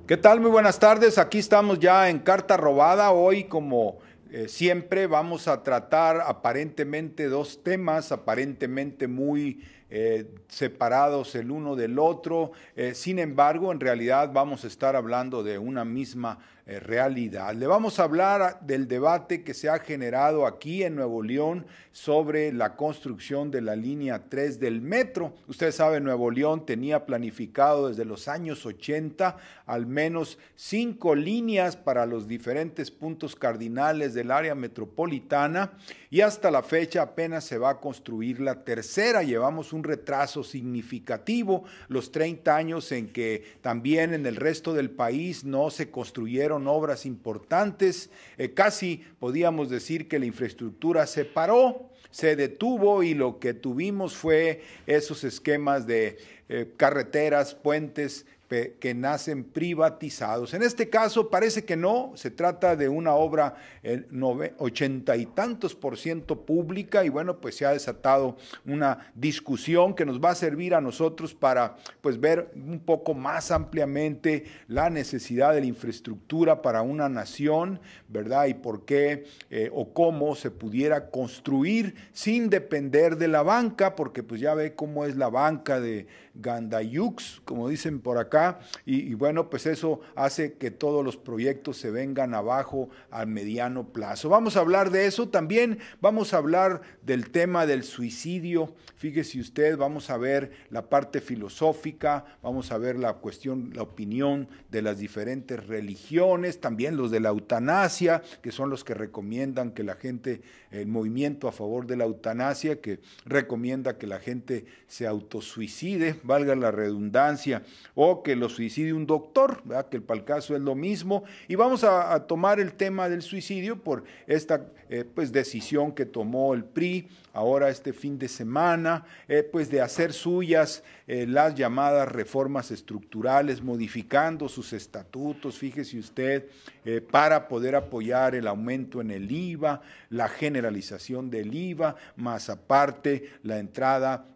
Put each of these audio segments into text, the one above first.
¿Qué tal? Muy buenas tardes. Aquí estamos ya en Carta Robada. Hoy, como siempre, vamos a tratar aparentemente dos temas, aparentemente muy separados el uno del otro. Sin embargo, en realidad vamos a estar hablando de una misma realidad. Le vamos a hablar del debate que se ha generado aquí en Nuevo León sobre la construcción de la línea 3 del metro. Usted sabe, Nuevo León tenía planificado desde los años 80 al menos 5 líneas para los diferentes puntos cardinales del área metropolitana y hasta la fecha apenas se va a construir la tercera. Llevamos un retraso significativo, los 30 años en que también en el resto del país no se construyeron obras importantes, casi podíamos decir que la infraestructura se paró, se detuvo y lo que tuvimos fue esos esquemas de carreteras, puentes que nacen privatizados. En este caso parece que no, se trata de una obra 80 y tantos % pública y bueno, pues se ha desatado una discusión que nos va a servir a nosotros para pues ver un poco más ampliamente la necesidad de la infraestructura para una nación, ¿verdad? Y por qué o cómo se pudiera construir sin depender de la banca, porque pues ya ve cómo es la banca de Gandayux, como dicen por acá, y bueno, pues eso hace que todos los proyectos se vengan abajo a mediano plazo. Vamos a hablar de eso, también vamos a hablar del tema del suicidio. Fíjese usted, vamos a ver la parte filosófica, vamos a ver la cuestión, la opinión de las diferentes religiones, también los de la eutanasia, que son los que recomiendan que la gente, el movimiento a favor de la eutanasia, que recomienda que la gente se autosuicide, valga la redundancia, o que lo suicide un doctor, ¿verdad? Que para el caso es lo mismo, y vamos a tomar el tema del suicidio por esta pues decisión que tomó el PRI ahora este fin de semana, pues de hacer suyas las llamadas reformas estructurales, modificando sus estatutos, fíjese usted, para poder apoyar el aumento en el IVA, la generalización del IVA, más aparte la entrada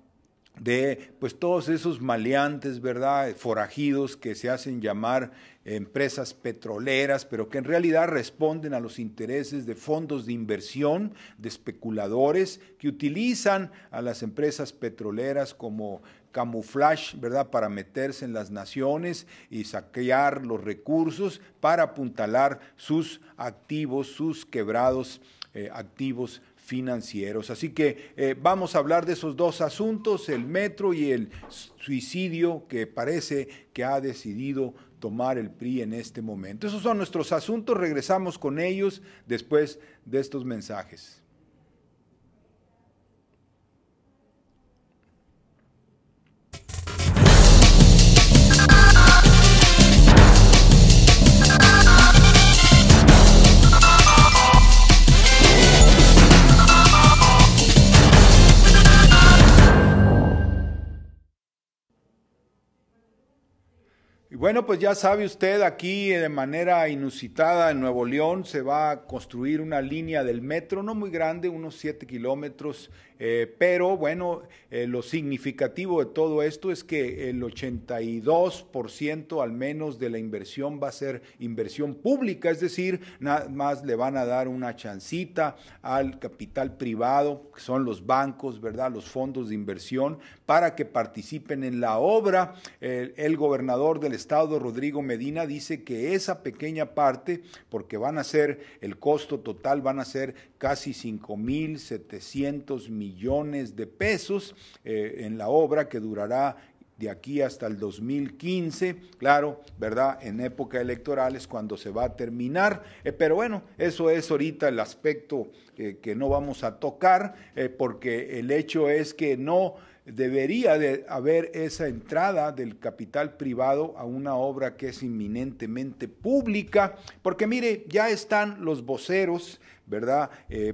de pues todos esos maleantes, ¿verdad?, forajidos que se hacen llamar empresas petroleras, pero que en realidad responden a los intereses de fondos de inversión, de especuladores que utilizan a las empresas petroleras como camuflaje, ¿verdad?, para meterse en las naciones y saquear los recursos para apuntalar sus activos, sus quebrados activos financieros. Así que vamos a hablar de esos dos asuntos, el metro y el suicidio que parece que ha decidido tomar el PRI en este momento. Esos son nuestros asuntos, regresamos con ellos después de estos mensajes. Y bueno, pues ya sabe usted, aquí de manera inusitada en Nuevo León se va a construir una línea del metro, no muy grande, unos 7 kilómetros, pero bueno, lo significativo de todo esto es que el 82% al menos de la inversión va a ser inversión pública, es decir, nada más le van a dar una chancita al capital privado, que son los bancos, ¿verdad?, los fondos de inversión, para que participen en la obra. El gobernador del estado, Rodrigo Medina, dice que esa pequeña parte, porque van a ser, el costo total van a ser casi 5,700 millones de pesos en la obra que durará de aquí hasta el 2015, claro, ¿verdad?, en época electoral es cuando se va a terminar, pero bueno, eso es ahorita el aspecto que no vamos a tocar, porque el hecho es que no debería de haber esa entrada del capital privado a una obra que es inminentemente pública, porque mire, ya están los voceros, ¿verdad?,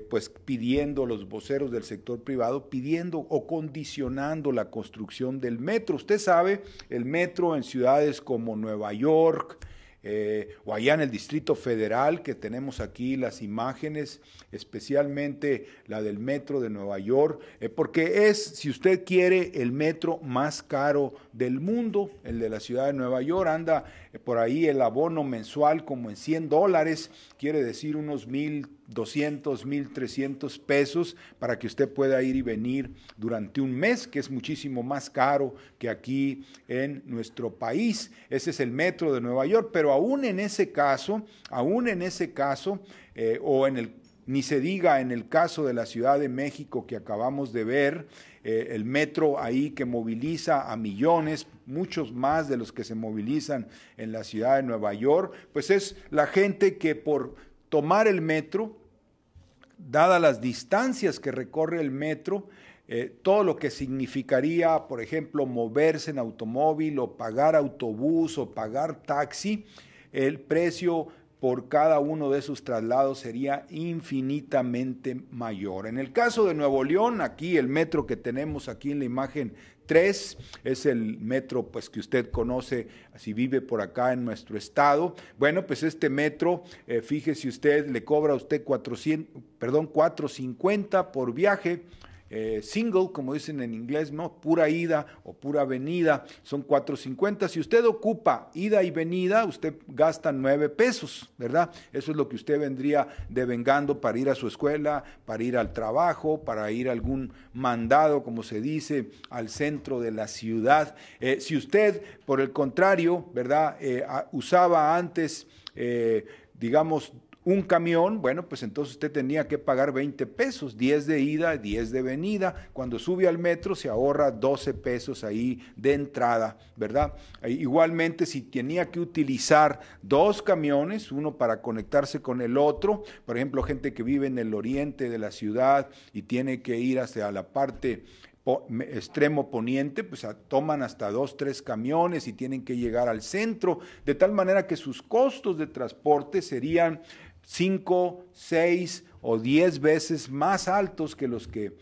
pues pidiendo, los voceros del sector privado, pidiendo o condicionando la construcción del metro. Usted sabe, el metro en ciudades como Nueva York, o allá en el Distrito Federal, que tenemos aquí las imágenes, especialmente la del metro de Nueva York, porque es, si usted quiere, el metro más caro del mundo. El de la ciudad de Nueva York anda por ahí el abono mensual como en $100, quiere decir unos 1,200, 1,300 pesos para que usted pueda ir y venir durante un mes, que es muchísimo más caro que aquí en nuestro país. Ese es el metro de Nueva York, pero aún en ese caso, ni se diga en el caso de la Ciudad de México que acabamos de ver, el metro ahí que moviliza a millones, muchos más de los que se movilizan en la ciudad de Nueva York, pues es la gente que por tomar el metro, dadas las distancias que recorre el metro, todo lo que significaría, por ejemplo, moverse en automóvil o pagar autobús o pagar taxi, el precio por cada uno de esos traslados sería infinitamente mayor. En el caso de Nuevo León, aquí el metro que tenemos aquí en la imagen 3 es el metro pues que usted conoce si vive por acá en nuestro estado. Bueno, pues este metro, fíjese usted, le cobra a usted $4.50 por viaje. Single, como dicen en inglés, ¿no? Pura ida o pura venida, son $4.50. Si usted ocupa ida y venida, usted gasta 9 pesos, ¿verdad? Eso es lo que usted vendría devengando para ir a su escuela, para ir al trabajo, para ir a algún mandado, como se dice, al centro de la ciudad. Si usted, por el contrario, ¿verdad? Usaba antes, digamos, un camión, bueno, pues entonces usted tenía que pagar 20 pesos, 10 de ida, 10 de venida. Cuando sube al metro se ahorra 12 pesos ahí de entrada, ¿verdad? Igualmente, si tenía que utilizar 2 camiones, uno para conectarse con el otro, por ejemplo, gente que vive en el oriente de la ciudad y tiene que ir hacia la parte extremo poniente, pues toman hasta 2, 3 camiones y tienen que llegar al centro, de tal manera que sus costos de transporte serían 5, 6 o 10 veces más altos que los que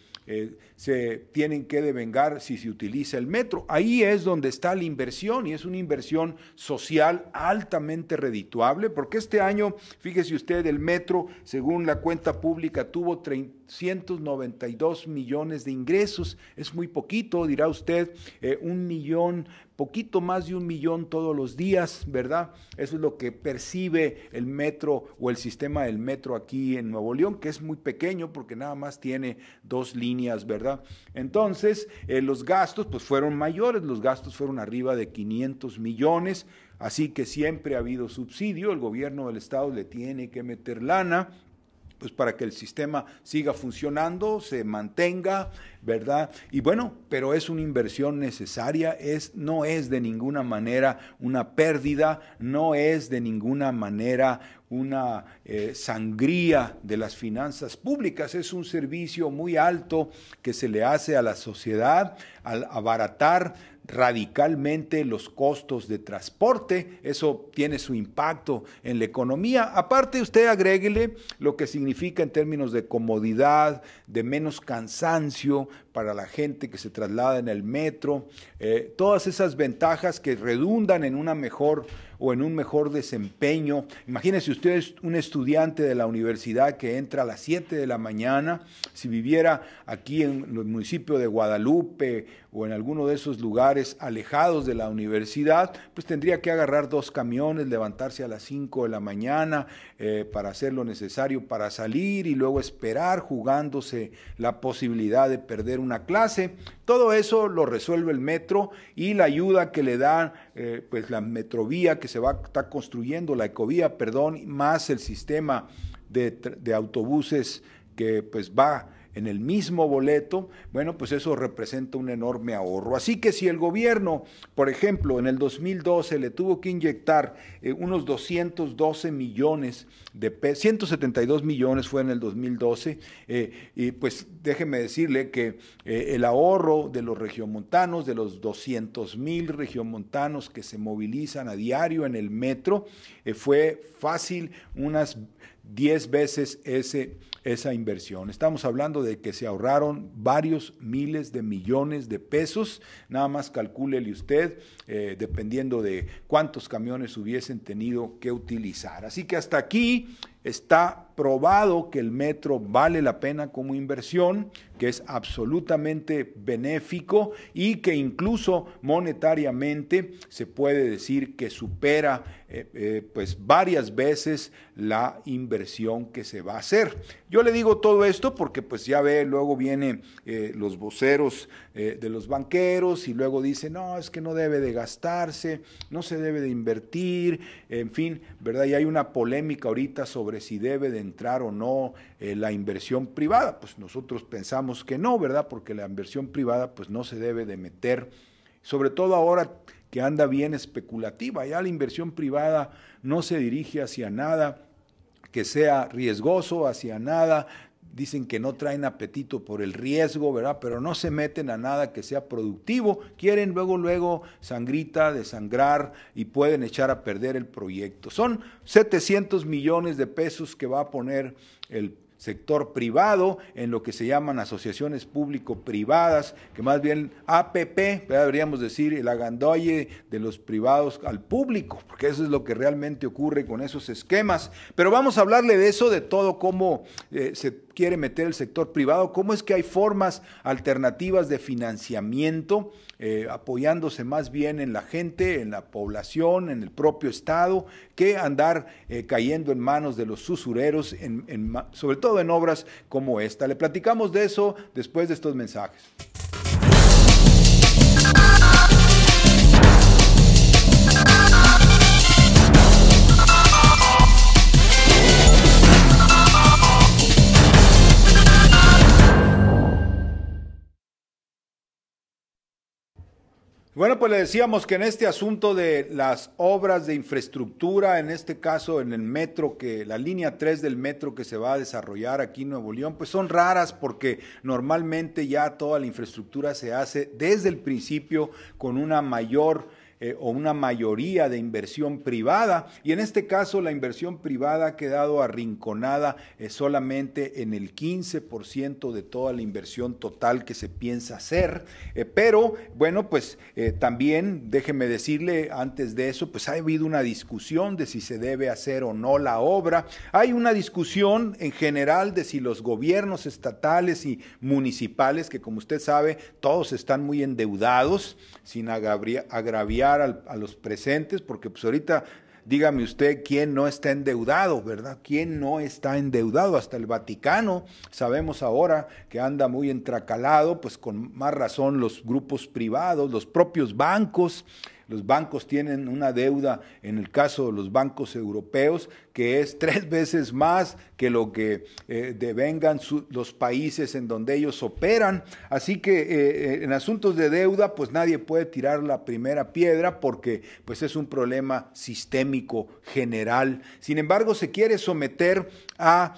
se tienen que devengar si se utiliza el metro. Ahí es donde está la inversión, y es una inversión social altamente redituable, porque este año, fíjese usted, el metro, según la cuenta pública, tuvo 392 millones de ingresos. Es muy poquito, dirá usted, 1 millón, poquito más de 1 millón todos los días, ¿verdad? Eso es lo que percibe el metro o el sistema del metro aquí en Nuevo León, que es muy pequeño porque nada más tiene 2 líneas, ¿verdad? Entonces, los gastos pues fueron mayores, los gastos fueron arriba de 500 millones, así que siempre ha habido subsidio, el gobierno del estado le tiene que meter lana, pues para que el sistema siga funcionando, se mantenga, ¿verdad? Y bueno, pero es una inversión necesaria, no es de ninguna manera una pérdida, no es de ninguna manera una sangría de las finanzas públicas, es un servicio muy alto que se le hace a la sociedad al abaratar radicalmente los costos de transporte. Eso tiene su impacto en la economía. Aparte, usted agréguele lo que significa en términos de comodidad, de menos cansancio para la gente que se traslada en el metro, todas esas ventajas que redundan en una mejor o en un mejor desempeño. Imagínese usted es un estudiante de la universidad que entra a las 7 de la mañana, si viviera aquí en el municipio de Guadalupe o en alguno de esos lugares alejados de la universidad, pues tendría que agarrar 2 camiones, levantarse a las 5 de la mañana para hacer lo necesario para salir y luego esperar jugándose la posibilidad de perder una clase. Todo eso lo resuelve el metro y la ayuda que le da pues la metrovía que está construyendo, la ecovía, perdón, más el sistema de autobuses que pues va en el mismo boleto, bueno, pues eso representa un enorme ahorro. Así que si el gobierno, por ejemplo, en el 2012 le tuvo que inyectar unos 212 millones de pesos, 172 millones fue en el 2012, y pues déjeme decirle que el ahorro de los regiomontanos, de los 200,000 regiomontanos que se movilizan a diario en el metro, fue fácil unas 10 veces esa inversión. Estamos hablando de que se ahorraron varios miles de millones de pesos, nada más calcúlele usted, dependiendo de cuántos camiones hubiesen tenido que utilizar. Así que hasta aquí está probado que el metro vale la pena como inversión, que es absolutamente benéfico y que incluso monetariamente se puede decir que supera pues varias veces la inversión que se va a hacer. Yo le digo todo esto porque pues ya ve, luego vienen los voceros de los banqueros y luego dicen, no, es que no debe de gastarse, no se debe de invertir, en fin, ¿verdad? Y hay una polémica ahorita sobre si debe de entrar o no la inversión privada. Pues nosotros pensamos que no, ¿verdad? Porque la inversión privada pues no se debe de meter, sobre todo ahora que anda bien especulativa. Ya la inversión privada no se dirige hacia nada que sea riesgoso, hacia nada. Dicen que no traen apetito por el riesgo, ¿verdad? Pero no se meten a nada que sea productivo. Quieren luego sangrita, desangrar y pueden echar a perder el proyecto. Son 700 millones de pesos que va a poner el sector privado en lo que se llaman asociaciones público-privadas, que más bien APP, deberíamos decir, el agandolle de los privados al público, porque eso es lo que realmente ocurre con esos esquemas. Pero vamos a hablarle de eso, de todo cómo se quiere meter el sector privado, cómo es que hay formas alternativas de financiamiento, apoyándose más bien en la gente, en la población, en el propio Estado, que andar cayendo en manos de los usureros, sobre todo en obras como esta. Le platicamos de eso después de estos mensajes. Bueno, pues le decíamos que en este asunto de las obras de infraestructura, en este caso en el metro, que la línea 3 del metro que se va a desarrollar aquí en Nuevo León, pues son raras porque normalmente ya toda la infraestructura se hace desde el principio con una mayor o una mayoría de inversión privada, y en este caso la inversión privada ha quedado arrinconada solamente en el 15% de toda la inversión total que se piensa hacer, pero bueno, pues también déjeme decirle antes de eso, pues ha habido una discusión de si se debe hacer o no la obra. Hay una discusión en general de si los gobiernos estatales y municipales, que como usted sabe todos están muy endeudados, sin agraviar a los presentes, porque pues ahorita dígame usted quién no está endeudado, ¿verdad? ¿Quién no está endeudado? Hasta el Vaticano sabemos ahora que anda muy entracalado, pues con más razón los grupos privados, los propios bancos. Los bancos tienen una deuda, en el caso de los bancos europeos, que es 3 veces más que lo que devengan los países en donde ellos operan. Así que en asuntos de deuda, pues nadie puede tirar la primera piedra porque pues es un problema sistémico general. Sin embargo, se quiere someter a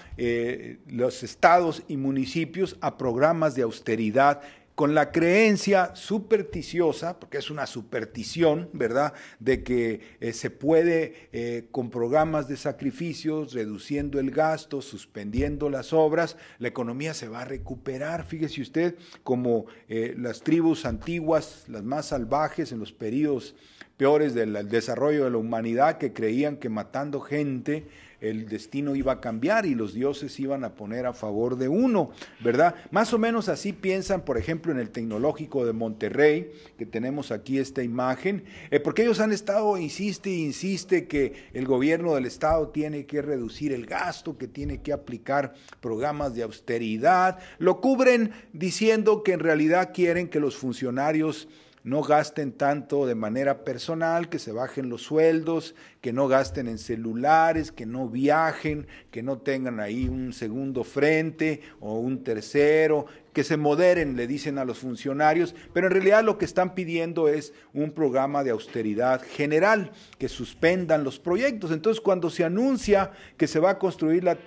los estados y municipios a programas de austeridad con la creencia supersticiosa, porque es una superstición, ¿verdad?, de que se puede, con programas de sacrificios, reduciendo el gasto, suspendiendo las obras, la economía se va a recuperar. Fíjese usted, como las tribus antiguas, las más salvajes en los periodos peores del desarrollo de la humanidad, que creían que matando gente el destino iba a cambiar y los dioses iban a poner a favor de uno, ¿verdad? Más o menos así piensan, por ejemplo, en el Tecnológico de Monterrey, que tenemos aquí esta imagen, porque ellos han estado, insiste que el gobierno del estado tiene que reducir el gasto, que tiene que aplicar programas de austeridad, lo cubren diciendo que en realidad quieren que los funcionarios no gasten tanto de manera personal, que se bajen los sueldos, que no gasten en celulares, que no viajen, que no tengan ahí un segundo frente o un tercero, que se moderen, le dicen a los funcionarios, pero en realidad lo que están pidiendo es un programa de austeridad general, que suspendan los proyectos. Entonces, cuando se anuncia que se va a construir la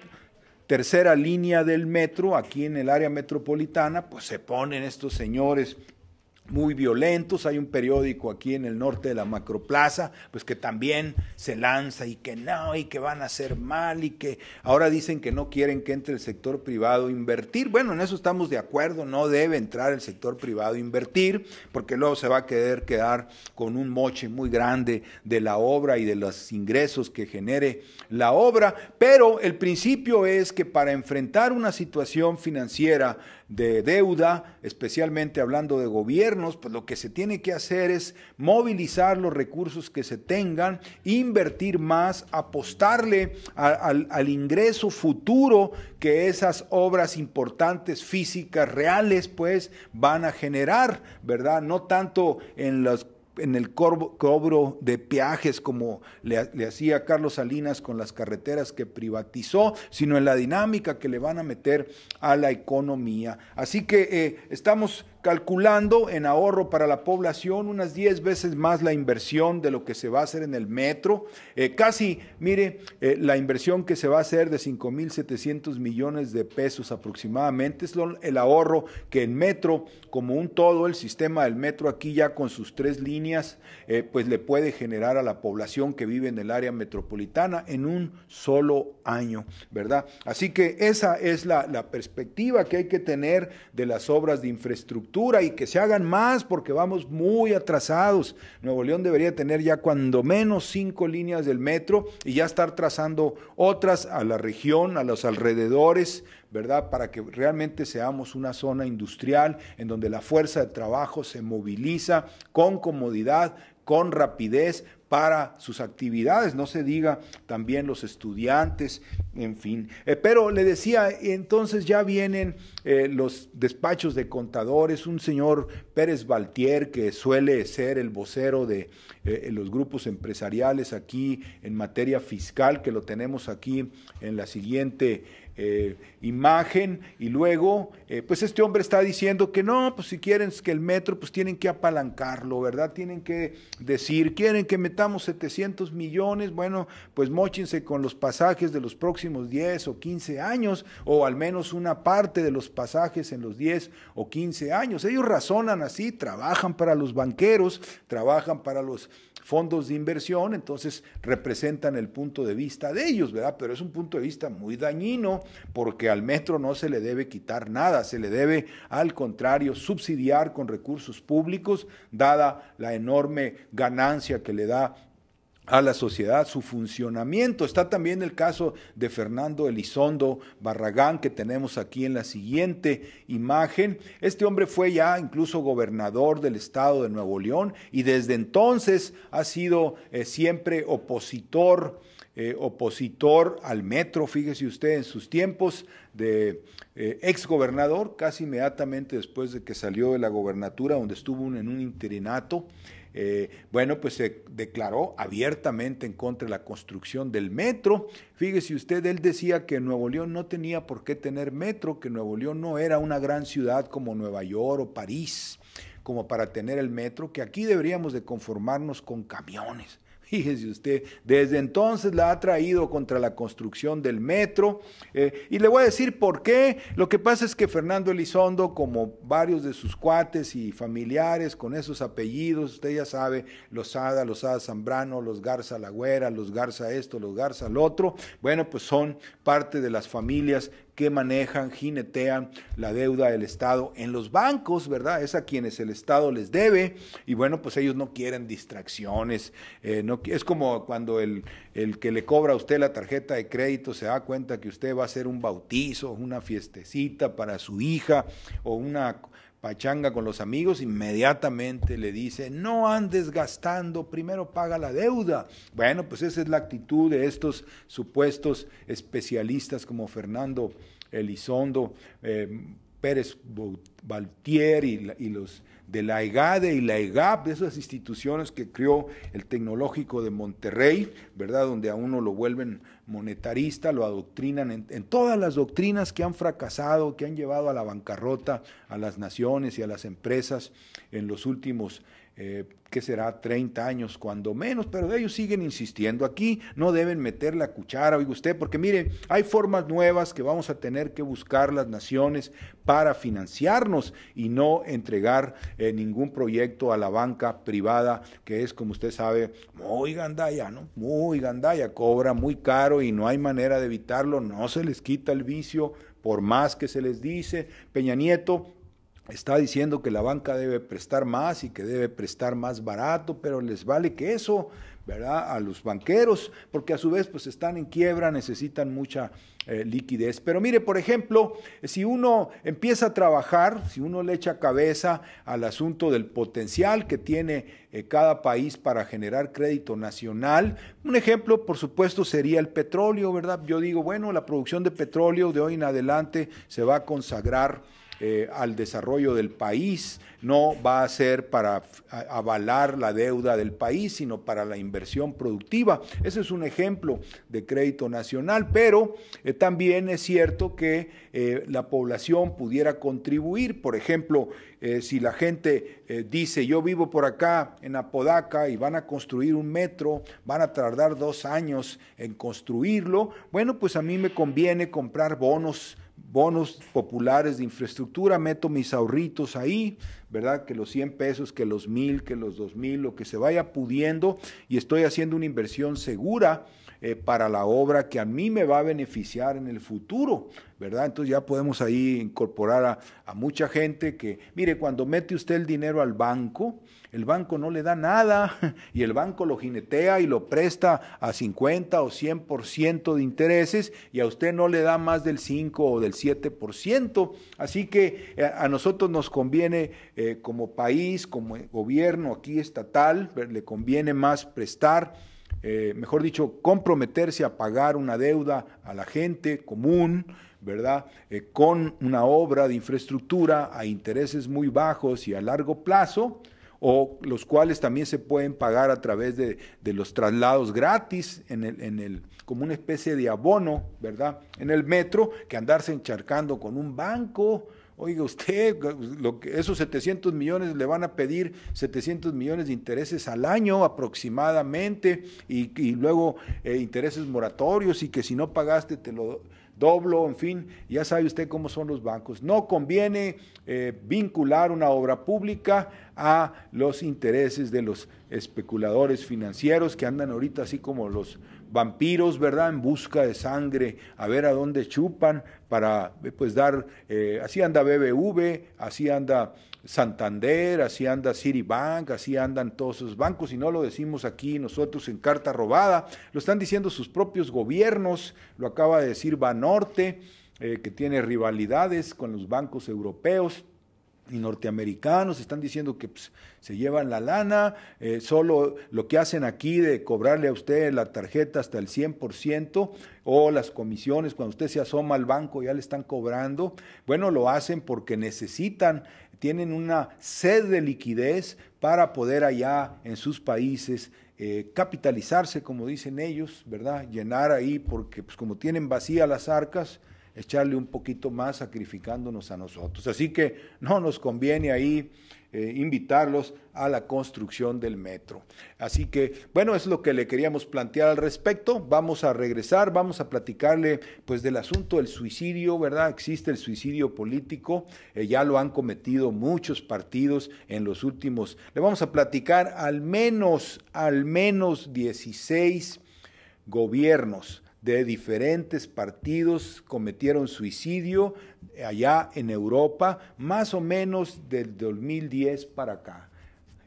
tercera línea del metro aquí en el área metropolitana, pues se ponen estos señores muy violentos. Hay un periódico aquí en el norte de la Macroplaza, pues que también se lanza y que no, y que van a hacer mal, y que ahora dicen que no quieren que entre el sector privado a invertir. Bueno, en eso estamos de acuerdo, no debe entrar el sector privado a invertir, porque luego se va a quedar con un moche muy grande de la obra y de los ingresos que genere la obra, pero el principio es que para enfrentar una situación financiera de deuda, especialmente hablando de gobiernos, pues lo que se tiene que hacer es movilizar los recursos que se tengan, invertir más, apostarle al ingreso futuro que esas obras importantes, físicas, reales, pues van a generar, ¿verdad? No tanto en el cobro de peajes como le hacía Carlos Salinas con las carreteras que privatizó, sino en la dinámica que le van a meter a la economía. Así que estamos calculando en ahorro para la población unas 10 veces más la inversión de lo que se va a hacer en el metro. Casi, mire, la inversión que se va a hacer de 5,700 millones de pesos aproximadamente es el ahorro que el metro, como un todo, el sistema del metro aquí ya con sus 3 líneas, pues le puede generar a la población que vive en el área metropolitana en un solo año, ¿verdad? Así que esa es la perspectiva que hay que tener de las obras de infraestructura, y que se hagan más porque vamos muy atrasados. Nuevo León debería tener ya cuando menos 5 líneas del metro y ya estar trazando otras a la región, a los alrededores, ¿verdad? Para que realmente seamos una zona industrial en donde la fuerza de trabajo se moviliza con comodidad, con rapidez para sus actividades, no se diga también los estudiantes, en fin. Pero le decía, entonces ya vienen los despachos de contadores, un señor Pérez Baltier, que suele ser el vocero de los grupos empresariales aquí en materia fiscal, que lo tenemos aquí en la siguiente imagen, y luego pues este hombre está diciendo que no, pues si quieren que el metro, pues tienen que apalancarlo, ¿verdad? Tienen que decir, quieren que metamos 700 millones, bueno, pues móchense con los pasajes de los próximos 10 o 15 años, o al menos una parte de los pasajes en los 10 o 15 años. Ellos razonan así, trabajan para los banqueros, trabajan para los fondos de inversión, entonces representan el punto de vista de ellos, ¿verdad? Pero es un punto de vista muy dañino, porque al metro no se le debe quitar nada, se le debe, al contrario, subsidiar con recursos públicos, dada la enorme ganancia que le da a la sociedad su funcionamiento. Está también el caso de Fernando Elizondo Barragán, que tenemos aquí en la siguiente imagen. Este hombre fue ya incluso gobernador del estado de Nuevo León y desde entonces ha sido siempre opositor al metro. Fíjese usted, en sus tiempos de exgobernador, casi inmediatamente después de que salió de la gobernatura, donde estuvo en un interinato, bueno, pues se declaró abiertamente en contra de la construcción del metro. Fíjese usted, él decía que Nuevo León no tenía por qué tener metro, que Nuevo León no era una gran ciudad como Nueva York o París, como para tener el metro, que aquí deberíamos de conformarnos con camiones. Fíjese usted, desde entonces la ha traído contra la construcción del metro, y le voy a decir por qué. Lo que pasa es que Fernando Elizondo, como varios de sus cuates y familiares con esos apellidos, usted ya sabe, Lozada Zambrano, los Garza Lagüera, los Garza esto, los Garza lo otro, bueno, pues son parte de las familias que manejan, jinetean la deuda del Estado en los bancos, ¿verdad? Es a quienes el Estado les debe, y bueno, pues ellos no quieren distracciones. Es como cuando el que le cobra a usted la tarjeta de crédito se da cuenta que usted va a hacer un bautizo, una fiestecita para su hija o una pachanga con los amigos, inmediatamente le dice, no andes gastando, primero paga la deuda. Bueno, pues esa es la actitud de estos supuestos especialistas como Fernando Elizondo, Pérez Baltier y los de la EGADE y la EGAP, de esas instituciones que creó el Tecnológico de Monterrey, ¿verdad? Donde a uno lo vuelven monetarista, lo adoctrinan en todas las doctrinas que han fracasado, que han llevado a la bancarrota a las naciones y a las empresas en los últimos ¿qué será? 30 años cuando menos, pero ellos siguen insistiendo. Aquí no deben meter la cuchara, oiga usted, porque mire, hay formas nuevas que vamos a tener que buscar las naciones para financiarnos y no entregar ningún proyecto a la banca privada, que es, como usted sabe, muy gandalla, ¿no? Muy gandalla, cobra muy caro y no hay manera de evitarlo, no se les quita el vicio, por más que se les dice. Peña Nieto está diciendo que la banca debe prestar más y que debe prestar más barato, pero les vale que eso, ¿verdad? A los banqueros, porque a su vez pues están en quiebra, necesitan mucha liquidez. Pero mire, por ejemplo, si uno empieza a trabajar, si uno le echa cabeza al asunto del potencial que tiene cada país para generar crédito nacional, un ejemplo, por supuesto, sería el petróleo, ¿verdad? Yo digo, bueno, la producción de petróleo de hoy en adelante se va a consagrar al desarrollo del país, no va a ser para avalar la deuda del país, sino para la inversión productiva. Ese es un ejemplo de crédito nacional, pero también es cierto que la población pudiera contribuir. Por ejemplo, si la gente dice, yo vivo por acá en Apodaca y van a construir un metro, van a tardar 2 años en construirlo, bueno, pues a mí me conviene comprar bonos populares de infraestructura, meto mis ahorritos ahí, ¿verdad? Que los 100 pesos, que los 1000, que los 2000, lo que se vaya pudiendo, y estoy haciendo una inversión segura para la obra que a mí me va a beneficiar en el futuro, ¿verdad? Entonces ya podemos ahí incorporar a mucha gente que, mire, cuando mete usted el dinero al banco, el banco no le da nada y el banco lo jinetea y lo presta a 50 o 100% de intereses y a usted no le da más del 5 o del 7%. Así que a nosotros nos conviene como país, como gobierno aquí estatal, le conviene más prestar, mejor dicho, comprometerse a pagar una deuda a la gente común, ¿verdad? Con una obra de infraestructura a intereses muy bajos y a largo plazo, o los cuales también se pueden pagar a través de los traslados gratis como una especie de abono, ¿verdad? En el metro, que andarse encharcando con un banco. Oiga usted, esos 700 millones le van a pedir 700 millones de intereses al año aproximadamente y luego intereses moratorios y que si no pagaste te lo doblo, en fin, ya sabe usted cómo son los bancos. No conviene vincular una obra pública a los intereses de los especuladores financieros que andan ahorita así como los vampiros, ¿verdad?, en busca de sangre, a ver a dónde chupan para pues dar, así anda BBV, así anda Santander, así anda Citibank, así andan todos esos bancos, y no lo decimos aquí nosotros en Carta Robada, lo están diciendo sus propios gobiernos, lo acaba de decir Banorte, que tiene rivalidades con los bancos europeos y norteamericanos, están diciendo que pues, se llevan la lana, solo lo que hacen aquí de cobrarle a usted la tarjeta hasta el 100% o las comisiones, cuando usted se asoma al banco ya le están cobrando, bueno, lo hacen porque necesitan, tienen una sed de liquidez para poder allá en sus países capitalizarse, como dicen ellos, ¿verdad? Llenar ahí, porque pues como tienen vacías las arcas, echarle un poquito más sacrificándonos a nosotros. Así que no nos conviene ahí invitarlos a la construcción del metro. Así que, bueno, es lo que le queríamos plantear al respecto. Vamos a regresar, vamos a platicarle pues del asunto del suicidio, ¿verdad? Existe el suicidio político, ya lo han cometido muchos partidos en los últimos, le vamos a platicar al menos 16 gobiernos de diferentes partidos cometieron suicidio allá en Europa, más o menos del 2010 para acá.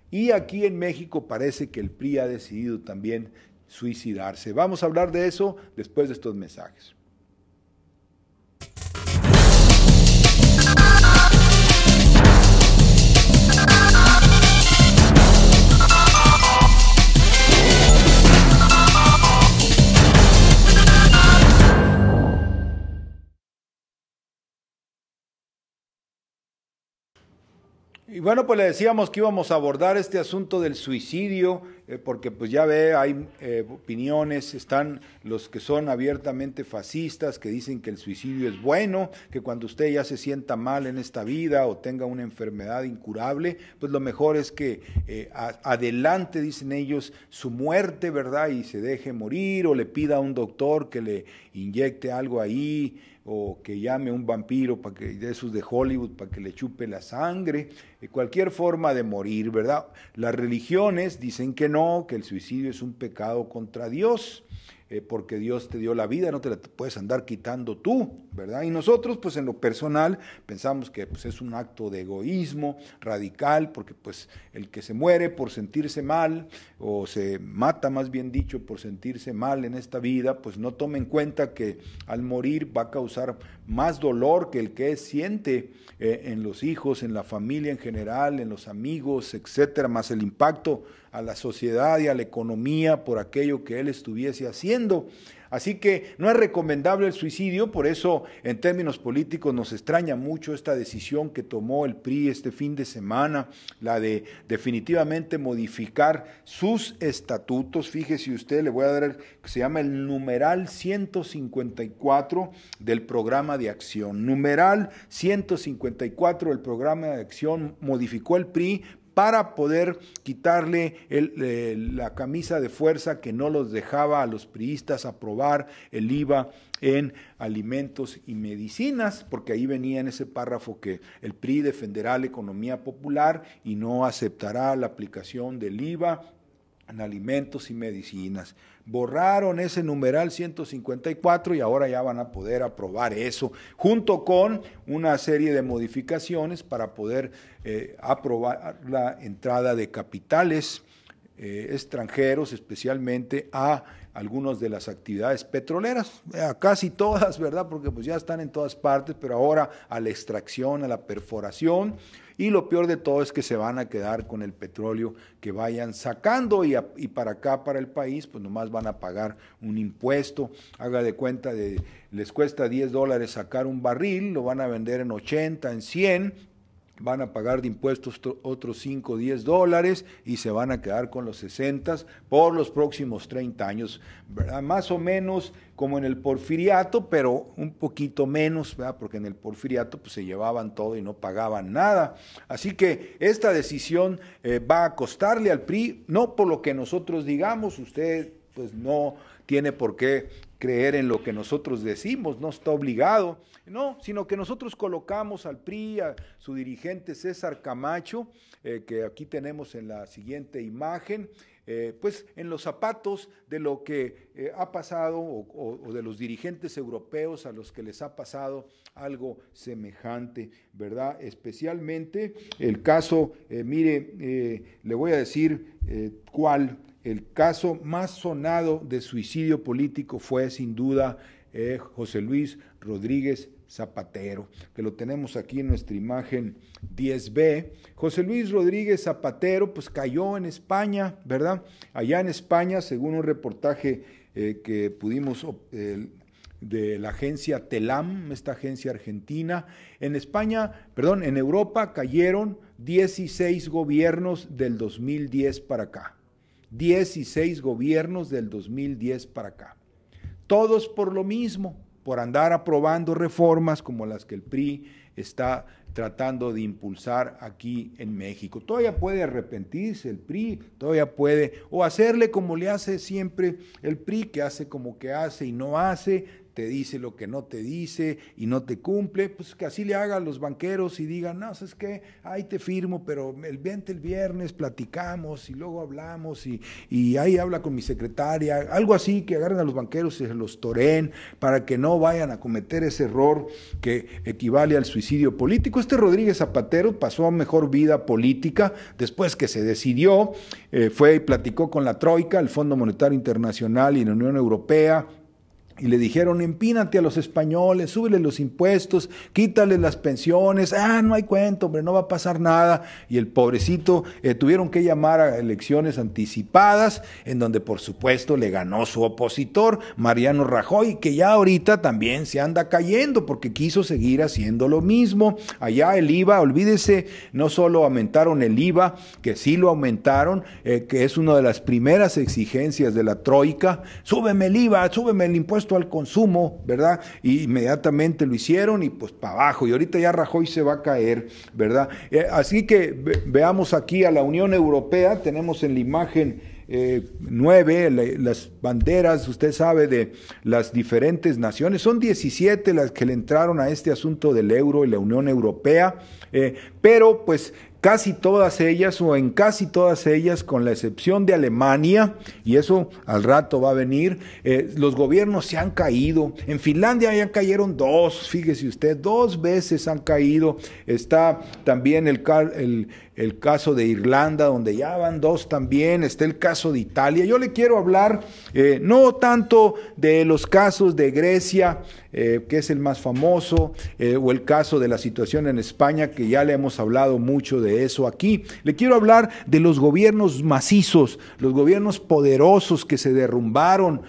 Y aquí en México parece que el PRI ha decidido también suicidarse. Vamos a hablar de eso después de estos mensajes. Y bueno, pues le decíamos que íbamos a abordar este asunto del suicidio porque pues ya ve, hay opiniones, están los que son abiertamente fascistas, que dicen que el suicidio es bueno, que cuando usted ya se sienta mal en esta vida o tenga una enfermedad incurable, pues lo mejor es que adelante, dicen ellos, su muerte, ¿verdad? Y se deje morir, o le pida a un doctor que le inyecte algo ahí, o que llame a un vampiro para que, de esos de Hollywood, para que le chupe la sangre, cualquier forma de morir, ¿verdad? Las religiones dicen que no, que el suicidio es un pecado contra Dios, porque Dios te dio la vida, no te la puedes andar quitando tú, ¿verdad? Y nosotros, pues en lo personal, pensamos que pues, es un acto de egoísmo radical, porque pues el que se muere por sentirse mal, o se mata más bien dicho por sentirse mal en esta vida, pues no toma en cuenta que al morir va a causar más dolor que el que siente en los hijos, en la familia en general, en los amigos, etcétera, más el impacto a la sociedad y a la economía por aquello que él estuviese haciendo. Así que no es recomendable el suicidio, por eso en términos políticos nos extraña mucho esta decisión que tomó el PRI este fin de semana, la de definitivamente modificar sus estatutos. Fíjese usted, le voy a dar que se llama el numeral 154 del programa de acción. Numeral 154 del programa de acción modificó el PRI para poder quitarle la camisa de fuerza que no los dejaba a los priistas aprobar el IVA en alimentos y medicinas, porque ahí venía en ese párrafo que el PRI defenderá la economía popular y no aceptará la aplicación del IVA en alimentos y medicinas. Borraron ese numeral 154 y ahora ya van a poder aprobar eso, junto con una serie de modificaciones para poder aprobar la entrada de capitales extranjeros, especialmente a algunas de las actividades petroleras, a casi todas, ¿verdad? Porque pues ya están en todas partes, pero ahora a la extracción, a la perforación, y lo peor de todo es que se van a quedar con el petróleo que vayan sacando y para acá, para el país, pues nomás van a pagar un impuesto. Haga de cuenta, les cuesta $10 sacar un barril, lo van a vender en 80, en 100, van a pagar de impuestos otros 5 o 10 dólares y se van a quedar con los 60 por los próximos 30 años, ¿verdad? Más o menos como en el porfiriato, pero un poquito menos, ¿verdad? Porque en el porfiriato pues, se llevaban todo y no pagaban nada. Así que esta decisión va a costarle al PRI, no por lo que nosotros digamos, usted pues no tiene por qué creer en lo que nosotros decimos, no está obligado, no, sino que nosotros colocamos al PRI, a su dirigente César Camacho, que aquí tenemos en la siguiente imagen, pues en los zapatos de lo que ha pasado o de los dirigentes europeos a los que les ha pasado algo semejante, ¿verdad? Especialmente el caso, le voy a decir cuál. El caso más sonado de suicidio político fue sin duda José Luis Rodríguez Zapatero, que lo tenemos aquí en nuestra imagen 10B. José Luis Rodríguez Zapatero pues cayó en España, ¿verdad? Allá en España, según un reportaje que pudimos de la agencia TELAM, esta agencia argentina, en Europa cayeron 16 gobiernos del 2010 para acá. 16 gobiernos del 2010 para acá. Todos por lo mismo, por andar aprobando reformas como las que el PRI está tratando de impulsar aquí en México. Todavía puede arrepentirse el PRI, todavía puede, o hacerle como le hace siempre el PRI, que hace como que hace y no hace, te dice lo que no te dice y no te cumple, pues que así le hagan los banqueros y digan, no, ¿sabes qué? Ahí te firmo, pero vente el viernes, platicamos y luego hablamos y ahí habla con mi secretaria, algo así, que agarren a los banqueros y se los toreen para que no vayan a cometer ese error que equivale al suicidio político. Este Rodríguez Zapatero pasó a mejor vida política después que se decidió, fue y platicó con la Troika, el Fondo Monetario Internacional y la Unión Europea, Y le dijeron, empínate a los españoles, súbele los impuestos, quítale las pensiones, no hay cuento, hombre, no va a pasar nada. Y el pobrecito tuvieron que llamar a elecciones anticipadas, en donde por supuesto le ganó su opositor, Mariano Rajoy, que ya ahorita también se anda cayendo porque quiso seguir haciendo lo mismo. Allá el IVA, olvídese, no solo aumentaron el IVA, que sí lo aumentaron, que es una de las primeras exigencias de la troika, súbeme el IVA, súbeme el impuesto al consumo, ¿verdad? Y inmediatamente lo hicieron y pues para abajo, y ahorita ya Rajoy se va a caer, ¿verdad? Así que veamos aquí a la Unión Europea, tenemos en la imagen 9, las banderas, usted sabe, de las diferentes naciones, son 17 las que le entraron a este asunto del euro y la Unión Europea, pero pues casi todas ellas, o en casi todas ellas, con la excepción de Alemania, y eso al rato va a venir, los gobiernos se han caído. En Finlandia ya cayeron 2, fíjese usted, 2 veces han caído. Está también el caso de Irlanda, donde ya van 2 también. Está el caso de Italia. Yo le quiero hablar no tanto de los casos de Grecia, que es el más famoso, o el caso de la situación en España, que ya le hemos hablado mucho de eso aquí. Le quiero hablar de los gobiernos macizos, los gobiernos poderosos que se derrumbaron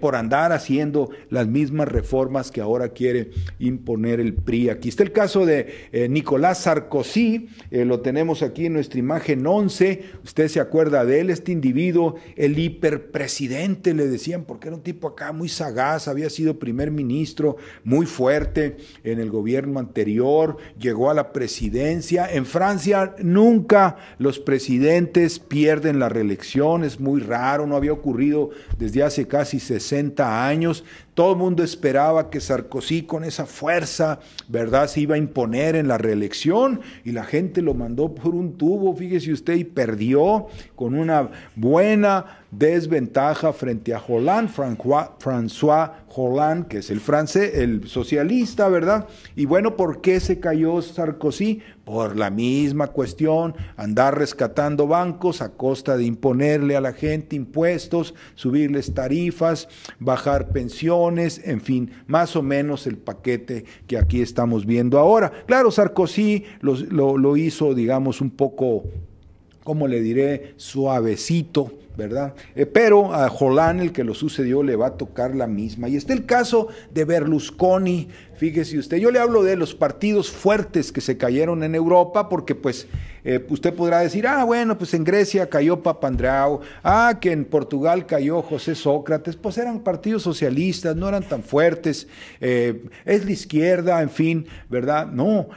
por andar haciendo las mismas reformas que ahora quiere imponer el PRI. Aquí está el caso de Nicolás Sarkozy, lo tenemos aquí en nuestra imagen 11, usted se acuerda de él, este individuo, el hiperpresidente le decían, porque era un tipo acá muy sagaz, había sido primer ministro, muy fuerte en el gobierno anterior, llegó a la presidencia. En Francia nunca los presidentes pierden la reelección, es muy raro, no había ocurrido desde hace casi 60 años. Todo el mundo esperaba que Sarkozy con esa fuerza, ¿verdad?, se iba a imponer en la reelección, y la gente lo mandó por un tubo, fíjese usted, y perdió con una buena desventaja frente a Hollande, François Hollande, que es el francés, el socialista, ¿verdad? Y bueno, ¿por qué se cayó Sarkozy? Por la misma cuestión, andar rescatando bancos a costa de imponerle a la gente impuestos, subirles tarifas, bajar pensiones, en fin, más o menos el paquete que aquí estamos viendo ahora. Claro, Sarkozy lo hizo, digamos, un poco, ¿cómo le diré?, suavecito, ¿verdad? Pero a Hollande, el que lo sucedió, le va a tocar la misma. Y está el caso de Berlusconi. Fíjese usted, yo le hablo de los partidos fuertes que se cayeron en Europa, porque pues usted podrá decir, bueno, pues en Grecia cayó Papandreou, que en Portugal cayó José Sócrates, pues eran partidos socialistas, no eran tan fuertes, es la izquierda, en fin, ¿verdad? No,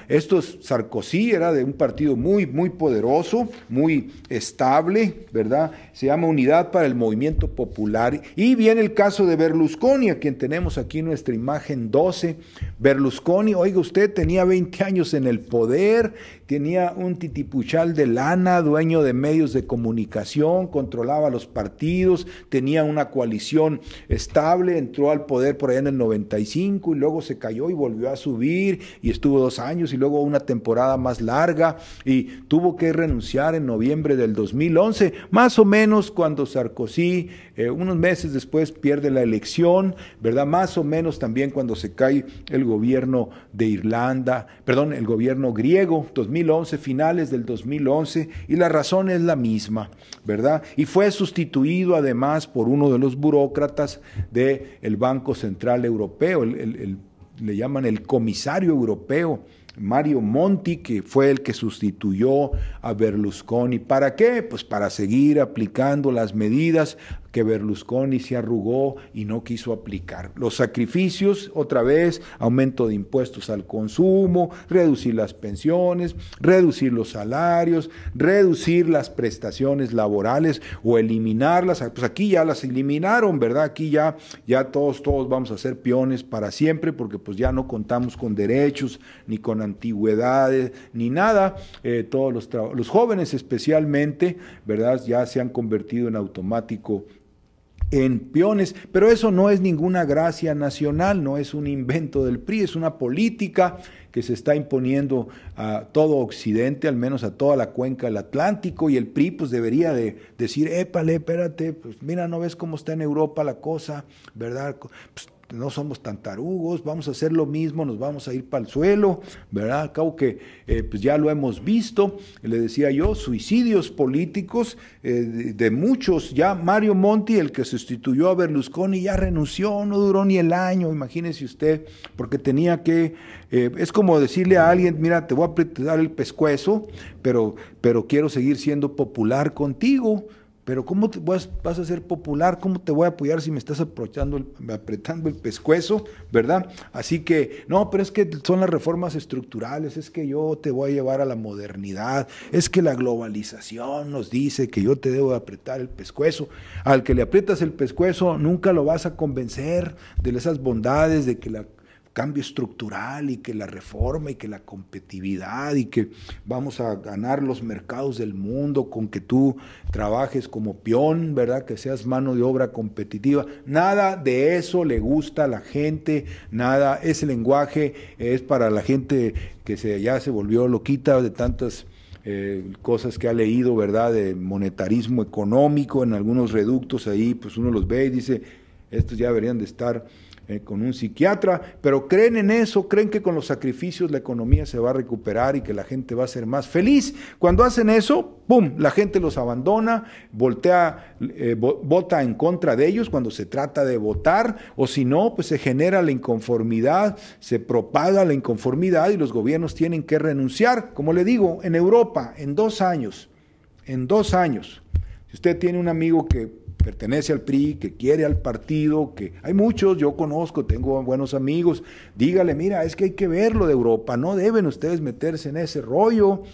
Sarkozy era de un partido muy, muy poderoso, muy estable, ¿verdad? Se llama Unidad para el Movimiento Popular. Y viene el caso de Berlusconi, a quien tenemos aquí en nuestra imagen 12. Berlusconi, oiga usted, tenía 20 años en el poder, tenía un titipuchal de lana, dueño de medios de comunicación, controlaba los partidos, tenía una coalición estable, entró al poder por allá en el 95 y luego se cayó y volvió a subir y estuvo 2 años y luego una temporada más larga y tuvo que renunciar en noviembre del 2011, más o menos cuando Sarkozy, unos meses después, pierde la elección, ¿verdad? Más o menos también cuando se cae el gobierno de Irlanda, perdón, el gobierno griego, 2011, finales del 2011, y la razón es la misma, ¿verdad? Y fue sustituido además por uno de los burócratas del Banco Central Europeo, le llaman el comisario europeo, Mario Monti, que fue el que sustituyó a Berlusconi. ¿Para qué? Pues para seguir aplicando las medidas que Berlusconi se arrugó y no quiso aplicar. Los sacrificios, otra vez, aumento de impuestos al consumo, reducir las pensiones, reducir los salarios, reducir las prestaciones laborales o eliminarlas. Pues aquí ya las eliminaron, ¿verdad? Aquí ya todos vamos a ser peones para siempre, porque pues ya no contamos con derechos, ni con antigüedades, ni nada. Todos los jóvenes especialmente, ¿verdad?, ya se han convertido en automático en peones, pero eso no es ninguna gracia nacional, no es un invento del PRI, es una política que se está imponiendo a todo Occidente, al menos a toda la cuenca del Atlántico, y el PRI pues debería de decir, épale, espérate, pues mira, ¿no ves cómo está en Europa la cosa, verdad? Pues, no somos tan tarugos, vamos a hacer lo mismo, nos vamos a ir para el suelo, ¿verdad? Al cabo que pues ya lo hemos visto, le decía yo, suicidios políticos de muchos, ya Mario Monti, el que sustituyó a Berlusconi, ya renunció, no duró ni el año, imagínese usted, porque tenía que, es como decirle a alguien, mira, te voy a apretar el pescuezo, pero quiero seguir siendo popular contigo. Pero ¿cómo vas a ser popular? ¿Cómo te voy a apoyar si me estás apretando el pescuezo? ¿Verdad? Así que, no, pero es que son las reformas estructurales, es que yo te voy a llevar a la modernidad, es que la globalización nos dice que yo te debo apretar el pescuezo. Al que le aprietas el pescuezo nunca lo vas a convencer de esas bondades, de que la cambio estructural y que la reforma y que la competitividad y que vamos a ganar los mercados del mundo con que tú trabajes como peón, ¿verdad? Que seas mano de obra competitiva. Nada de eso le gusta a la gente, nada, ese lenguaje es para la gente que ya se volvió loquita de tantas cosas que ha leído, ¿verdad? De monetarismo económico en algunos reductos ahí, pues uno los ve y dice, estos ya deberían de estar con un psiquiatra, pero creen en eso, creen que con los sacrificios la economía se va a recuperar y que la gente va a ser más feliz. Cuando hacen eso, ¡pum!, la gente los abandona, vota en contra de ellos cuando se trata de votar, o si no, pues se genera la inconformidad, se propaga la inconformidad y los gobiernos tienen que renunciar. Como le digo, en Europa, en 2 años, si usted tiene un amigo que pertenece al PRI, que quiere al partido, que hay muchos, yo conozco, tengo buenos amigos, dígale, mira, es que hay que ver lo de Europa, no deben ustedes meterse en ese rollo,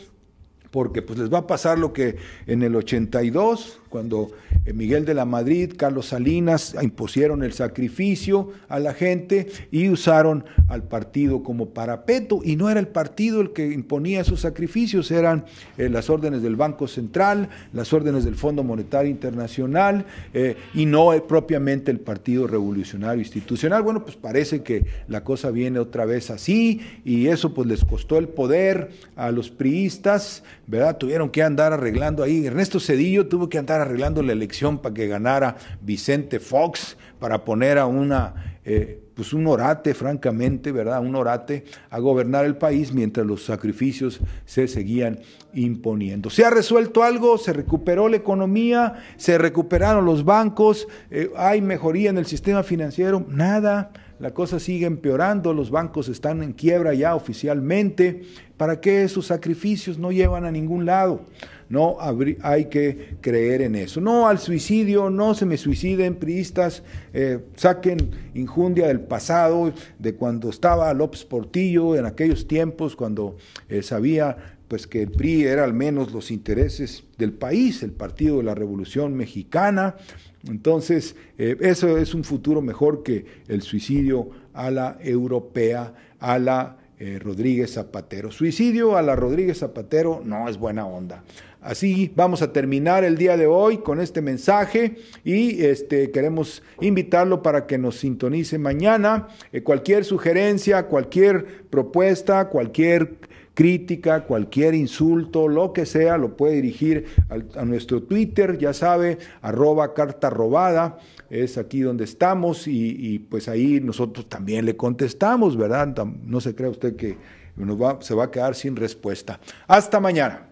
porque pues les va a pasar lo que en el 82, cuando Miguel de la Madrid, Carlos Salinas impusieron el sacrificio a la gente y usaron al partido como parapeto, y no era el partido el que imponía esos sacrificios, eran las órdenes del Banco Central, las órdenes del Fondo Monetario Internacional, y no propiamente el Partido Revolucionario Institucional. Bueno, pues parece que la cosa viene otra vez así, y eso pues les costó el poder a los priistas, ¿verdad? Tuvieron que andar arreglando ahí, Ernesto Zedillo tuvo que andar arreglando la elección para que ganara Vicente Fox, para poner a pues un orate, francamente, ¿verdad? Un orate a gobernar el país mientras los sacrificios se seguían imponiendo. ¿Se ha resuelto algo? ¿Se recuperó la economía? ¿Se recuperaron los bancos? ¿Hay mejoría en el sistema financiero? Nada. La cosa sigue empeorando, los bancos están en quiebra ya oficialmente. ¿Para qué esos sacrificios? No llevan a ningún lado. No hay que creer en eso. No al suicidio, no se me suiciden priistas, saquen injundia del pasado, de cuando estaba López Portillo, en aquellos tiempos cuando sabía pues que el PRI era al menos los intereses del país, el Partido de la Revolución Mexicana. Entonces, eso es un futuro mejor que el suicidio a la europea, a la Rodríguez Zapatero. Suicidio a la Rodríguez Zapatero no es buena onda. Así vamos a terminar el día de hoy con este mensaje y queremos invitarlo para que nos sintonice mañana. Cualquier sugerencia, cualquier propuesta, cualquier crítica, cualquier insulto, lo que sea, lo puede dirigir a nuestro Twitter, ya sabe, @cartarrobada, es aquí donde estamos y pues ahí nosotros también le contestamos, ¿verdad? No se crea usted que se va a quedar sin respuesta. Hasta mañana.